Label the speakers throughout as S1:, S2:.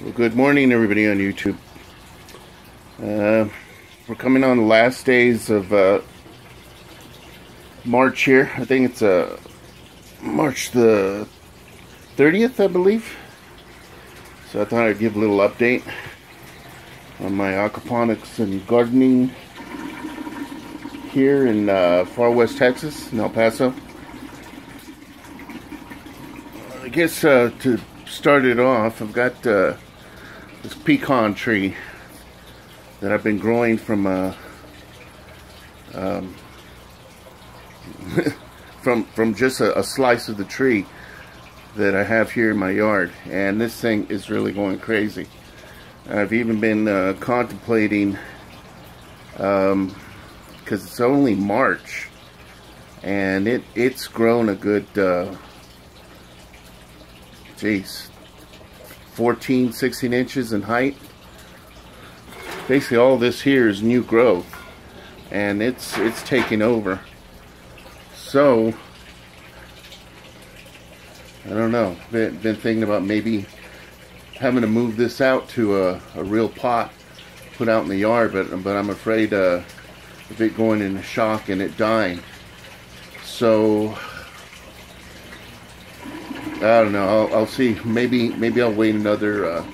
S1: Well, good morning, everybody on YouTube. We're coming on the last days of March here. I think it's March the 30th, I believe. So I thought I'd give a little update on my aquaponics and gardening here in far west Texas, in El Paso. I guess to start it off, I've got this pecan tree that I've been growing from from just a slice of the tree that I have here in my yard, and this thing is really going crazy. I've even been contemplating, because it's only March and it's grown a good 14, 16 inches in height. Basically all this here is new growth, and it's taking over. So I don't know, been thinking about maybe having to move this out to a real pot, put out in the yard, but I'm afraid of it going into shock and it dying. So I don't know. I'll see. Maybe I'll wait another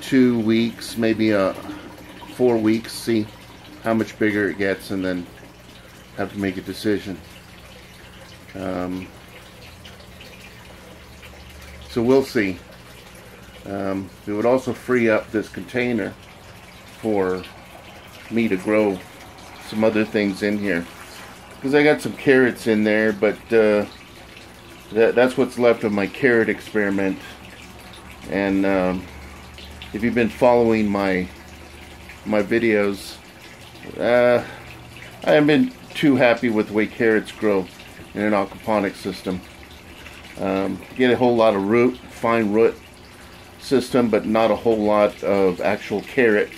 S1: 2 weeks, maybe 4 weeks, see how much bigger it gets, and then have to make a decision. So we'll see. It would also free up this container for me to grow some other things in here, because I got some carrots in there, but that's what's left of my carrot experiment. And if you've been following my videos, I haven't been too happy with the way carrots grow in an aquaponic system. Get a whole lot of fine root system, but not a whole lot of actual carrot.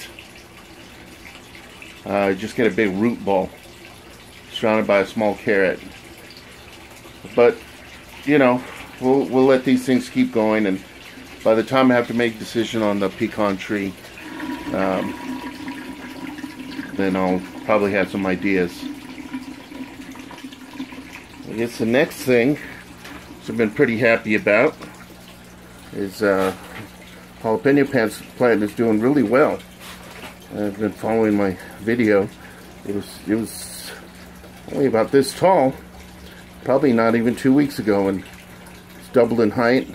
S1: Just get a big root ball surrounded by a small carrot. But you know, we'll let these things keep going, and by the time I have to make a decision on the pecan tree, then I'll probably have some ideas. I guess the next thing, which I've been pretty happy about, is jalapeno plant is doing really well. I've been following my video. It was only about this tall, probably not even 2 weeks ago, and it's doubled in height.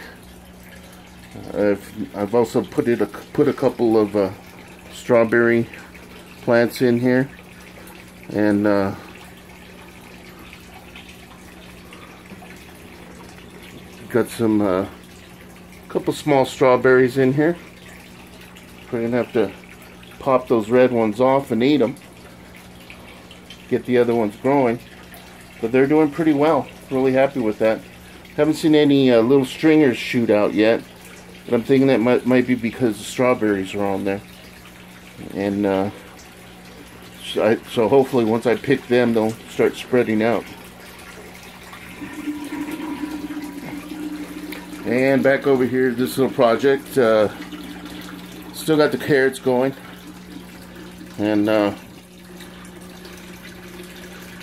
S1: I've also put a couple of strawberry plants in here, and got some couple small strawberries in here. We're gonna have to pop those red ones off and eat them, get the other ones growing. But they're doing pretty well. Really happy with that. Haven't seen any little stringers shoot out yet, but I'm thinking that might be because the strawberries are on there. And so hopefully once I pick them, they'll start spreading out. And back over here, this little project. Still got the carrots going. And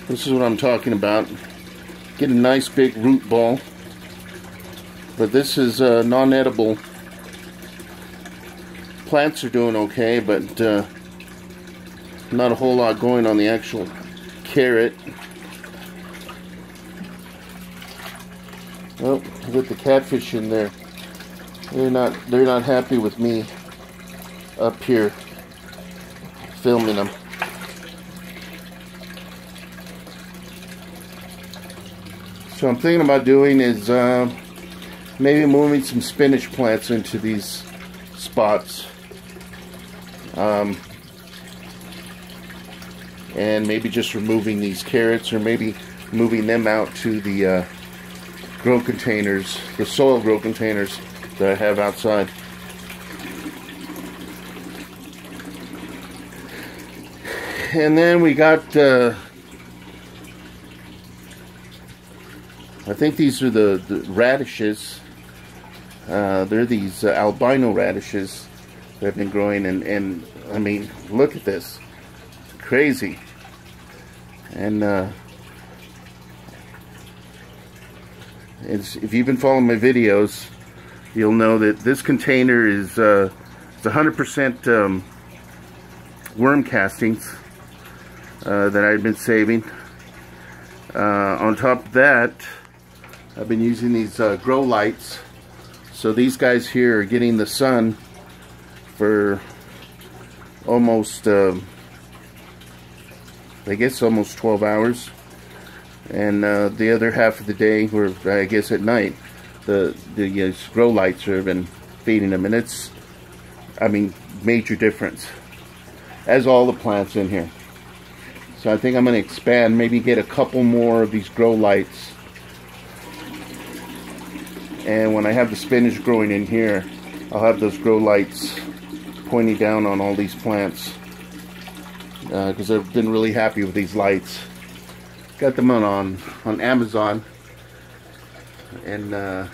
S1: this is what I'm talking about. Get a nice big root ball. But this is non-edible. Plants are doing okay, but not a whole lot going on the actual carrot. Oh, with the catfish in there. They're not happy with me up here filming them. So I'm thinking about doing is maybe moving some spinach plants into these spots, and maybe just removing these carrots, or maybe moving them out to the grow containers, the soil grow containers that I have outside. And then we got I think these are the radishes. They're these albino radishes that have been growing, and I mean, look at this. It's crazy. And if you've been following my videos, you'll know that this container is it's 100% worm castings that I've been saving. On top of that, I've been using these grow lights. So these guys here are getting the sun for almost, I guess almost 12 hours. And the other half of the day, or I guess at night, the grow lights have been feeding them. And it's, I mean, major difference. As all the plants in here. So I think I'm going to expand, maybe get a couple more of these grow lights. And when I have the spinach growing in here, I'll have those grow lights pointing down on all these plants. Because I've been really happy with these lights. Got them on Amazon. And they're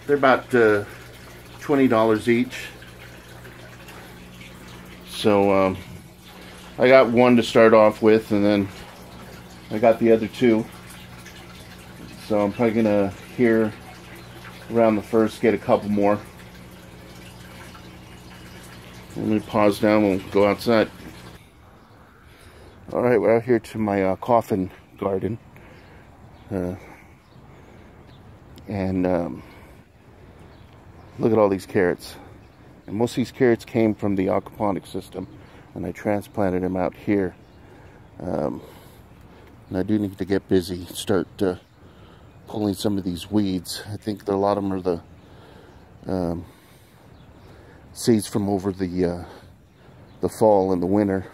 S1: about $20 each. So I got one to start off with, and then I got the other two. So I'm probably gonna here around the first get a couple more. Let me pause now, we'll go outside. Alright, we're out here to my coffin garden. And look at all these carrots. And most of these carrots came from the aquaponic system, and I transplanted them out here. And I do need to get busy, start pulling some of these weeds. I think a lot of them are the seeds from over the fall and the winter.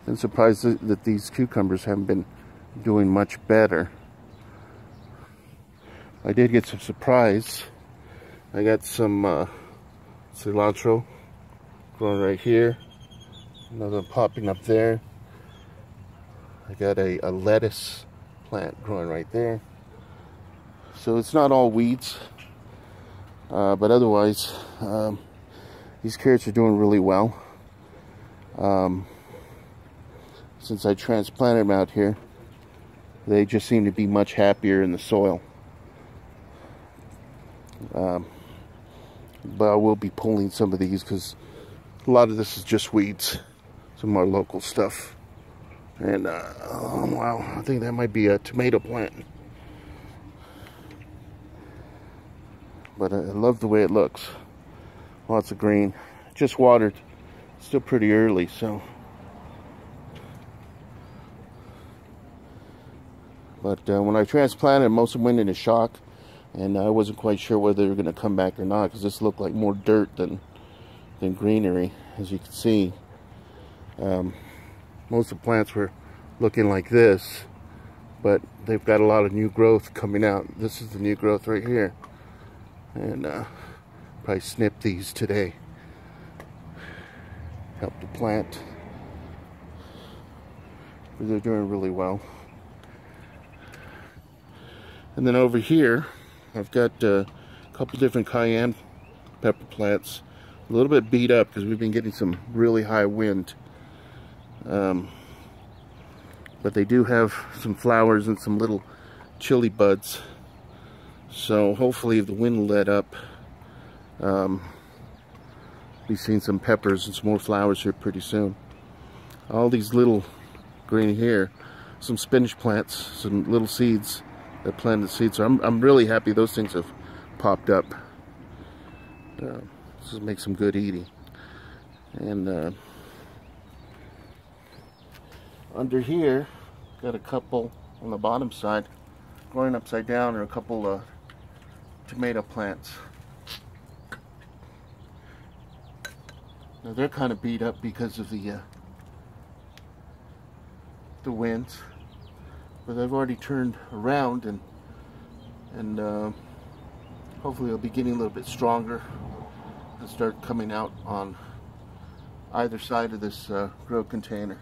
S1: Been surprised that these cucumbers haven't been doing much better. I did get some surprise. I got some cilantro growing right here. Another popping up there. I got a lettuce plant growing right there. So it's not all weeds. But otherwise, these carrots are doing really well. Since I transplanted them out here, they just seem to be much happier in the soil. But I will be pulling some of these because a lot of this is just weeds. Some more local stuff. And oh wow, I think that might be a tomato plant. But I love the way it looks. Lots of green. Just watered. Still pretty early, so. But when I transplanted, most of them went into shock. And I wasn't quite sure whether they were going to come back or not, because this looked like more dirt than greenery, as you can see. Most of the plants were looking like this, but they've got a lot of new growth coming out. This is the new growth right here. And probably snip these today. Help the plant. But they're doing really well. And then over here, I've got a couple different cayenne pepper plants. A little bit beat up because we've been getting some really high wind. But they do have some flowers and some little chili buds. So hopefully if the wind will let up, we've seen some peppers and some more flowers here pretty soon. All these little green here, some spinach plants, some little seeds. That planted seeds, so I'm really happy those things have popped up. This will make some good eating. And under here, got a couple on the bottom side, growing upside down, are a couple tomato plants. Now they're kind of beat up because of the winds. But I've already turned around, and hopefully it'll be getting a little bit stronger and start coming out on either side of this grow container.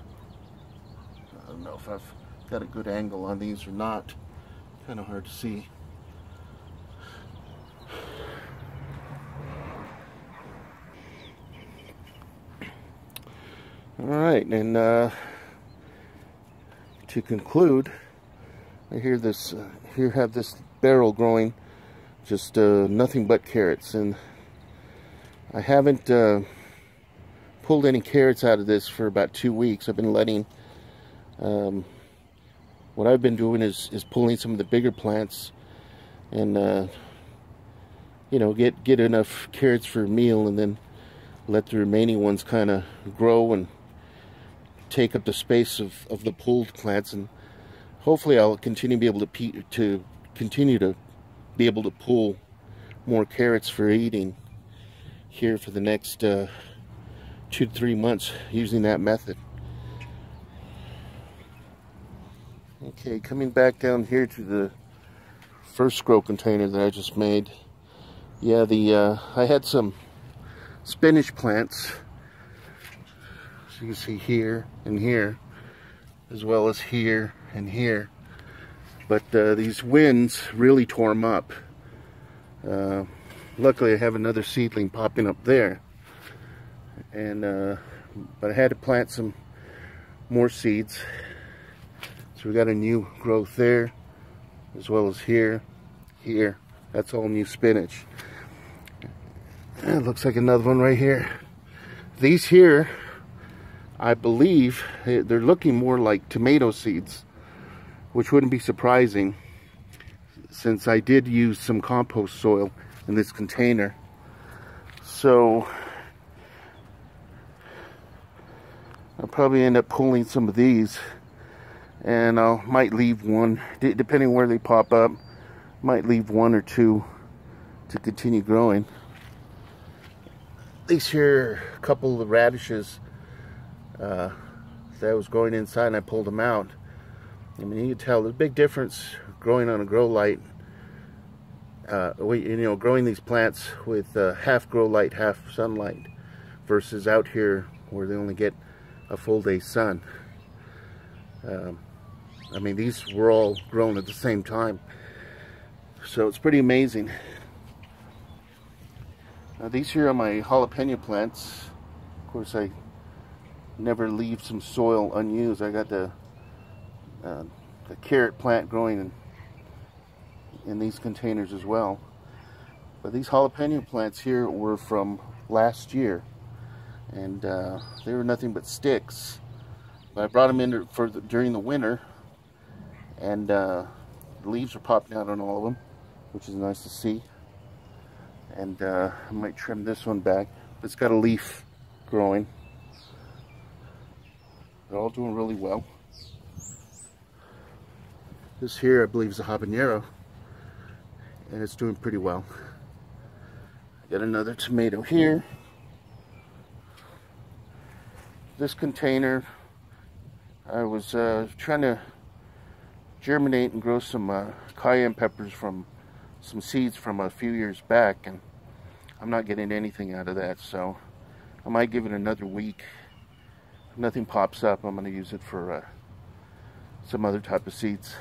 S1: I don't know if I've got a good angle on these or not. Kind of hard to see. All right, and to conclude, I hear this. Here have this barrel growing, just nothing but carrots, and I haven't pulled any carrots out of this for about 2 weeks. I've been letting. What I've been doing is pulling some of the bigger plants, and you know, get enough carrots for a meal, and then let the remaining ones kind of grow and take up the space of the pulled plants, and hopefully I'll continue to be able to pull more carrots for eating here for the next 2 to 3 months using that method. Okay, coming back down here to the first grow container that I just made. Yeah, I had some spinach plants, so you can see here and here, as well as here and here. But these winds really tore them up. Luckily, I have another seedling popping up there, and but I had to plant some more seeds. So we got a new growth there, as well as here. That's all new spinach. It looks like another one right here. These here, I believe, they're looking more like tomato seeds, which wouldn't be surprising since I did use some compost soil in this container. So I'll probably end up pulling some of these, and I might leave one, depending where they pop up, might leave 1 or 2 to continue growing. These here, a couple of radishes that was growing inside, and I pulled them out. I mean, you can tell there's a big difference growing on a grow light. You know, growing these plants with half grow light, half sunlight, versus out here where they only get a full day sun. I mean, these were all grown at the same time, so it's pretty amazing. Now, these here are my jalapeno plants. Of course, I never leave some soil unused. I got the carrot plant growing in these containers as well. But these jalapeno plants here were from last year, and they were nothing but sticks. But I brought them in during the winter, and the leaves are popping out on all of them, which is nice to see. And I might trim this one back. It's got a leaf growing. They're all doing really well. This here, I believe, is a habanero, and it's doing pretty well. I got another tomato here. This container, I was trying to germinate and grow some cayenne peppers from some seeds from a few years back, and I'm not getting anything out of that, so I might give it another week. If nothing pops up, I'm going to use it for some other type of seeds.